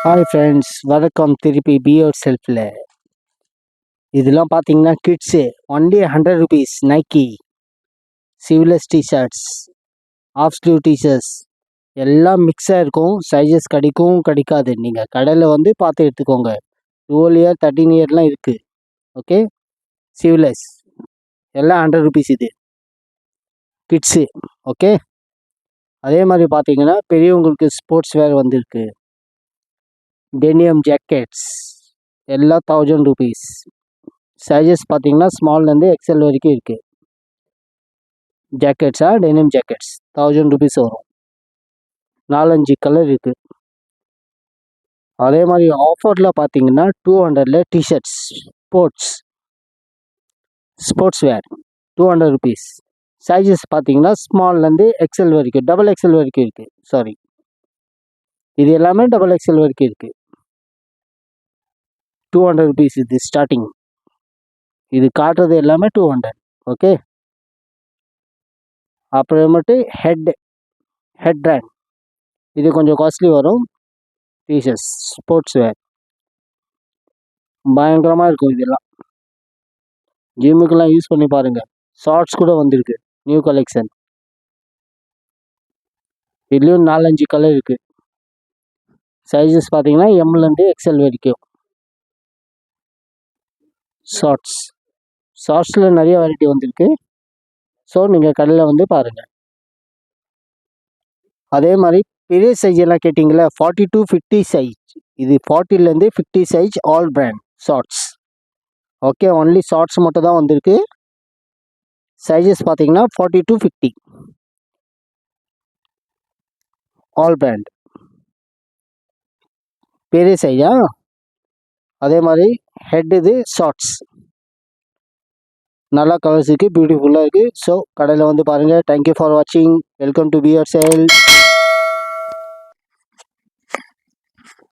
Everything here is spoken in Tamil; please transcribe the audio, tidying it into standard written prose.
ஹாய் ஃப்ரெண்ட்ஸ், வணக்கம். திருப்பி பி யுவர் செல்ஃபில் இதெல்லாம் பார்த்தீங்கன்னா kids only 100 rupees. Nike sleeveless t-shirts, off sleeve t-shirts எல்லாம் மிக்ஸாக இருக்கும். சைஸஸ் கிடைக்காது. நீங்கள் கடையில் வந்து பார்த்து எடுத்துக்கோங்க. 12 இயர் 13 இயர்லாம் இருக்குது. ஓகே, சிவ்லெஸ் எல்லாம் 100 ருபீஸ். இது கிட்ஸு. ஓகே, அதே மாதிரி பார்த்தீங்கன்னா பெரியவங்களுக்கு ஸ்போர்ட்ஸ் வேர் வந்திருக்கு. டெனியம் ஜாக்கெட்ஸ் எல்லாம் 1000 ருபீஸ். சைஸஸ் பார்த்தீங்கன்னா ஸ்மால்லேருந்து எக்ஸல் வரைக்கும் இருக்குது. டெனிம் ஜாக்கெட்ஸ் 1000 ருபீஸ் வரும். 4-5 கலர் இருக்குது. அதே மாதிரி ஆஃபரில் பார்த்தீங்கன்னா 200ல் t-shirts sports wear 200 rupees. Sizes பார்த்தீங்கன்னா ஸ்மால்லேருந்து எக்ஸல் வரைக்கும், டபுள் எக்ஸல் வரைக்கும் இருக்குது. இது எல்லாமே டபுள் எக்ஸல் வரைக்கும் இருக்குது. 200 ருபீஸ் இது ஸ்டார்டிங். இது காட்டுறது எல்லாமே 200. ஓகே, அப்புறமேட்டு ஹெட் பேண்ட், இது கொஞ்சம் காஸ்ட்லி வரும். டிஷர்ட்ஸ் ஸ்போர்ட்ஸ் வேர் பயங்கரமாக இருக்கும். இதெல்லாம் ஜிம்முக்கெல்லாம் யூஸ் பண்ணி பாருங்கள். ஷார்ட்ஸ் கூட வந்திருக்கு, நியூ கலெக்ஷன். இதுலேயும் 4-5 கலர் இருக்குது. சைஸஸ் பார்த்தீங்கன்னா எம்லேருந்து எக்ஸல் வரைக்கும். ஷார்ட்ஸில் நிறைய வெரைட்டி வந்திருக்கு. ஸோ நீங்கள் கடையில் வந்து பாருங்கள். அதே மாதிரி பெரிய சைஸ் எல்லாம் கேட்டிங்களா, 40 to 50 சைஸ். இது 40லேருந்து 50 size all brand shorts. Okay, only shorts மட்டும் தான் வந்திருக்கு. சைஸஸ் பார்த்தீங்கன்னா 40 to 50 ஆல் பிராண்ட் பெரிய சைஸா. அதே மாதிரி ஹெட் இது ஷார்ட்ஸ் நல்லா கலர்ஸ் இருக்குது, பியூட்டிஃபுல்லாக இருக்குது. ஸோ கடையில் வந்து பாருங்கள். தேங்க்யூ ஃபார் வாட்சிங். Welcome to be your self.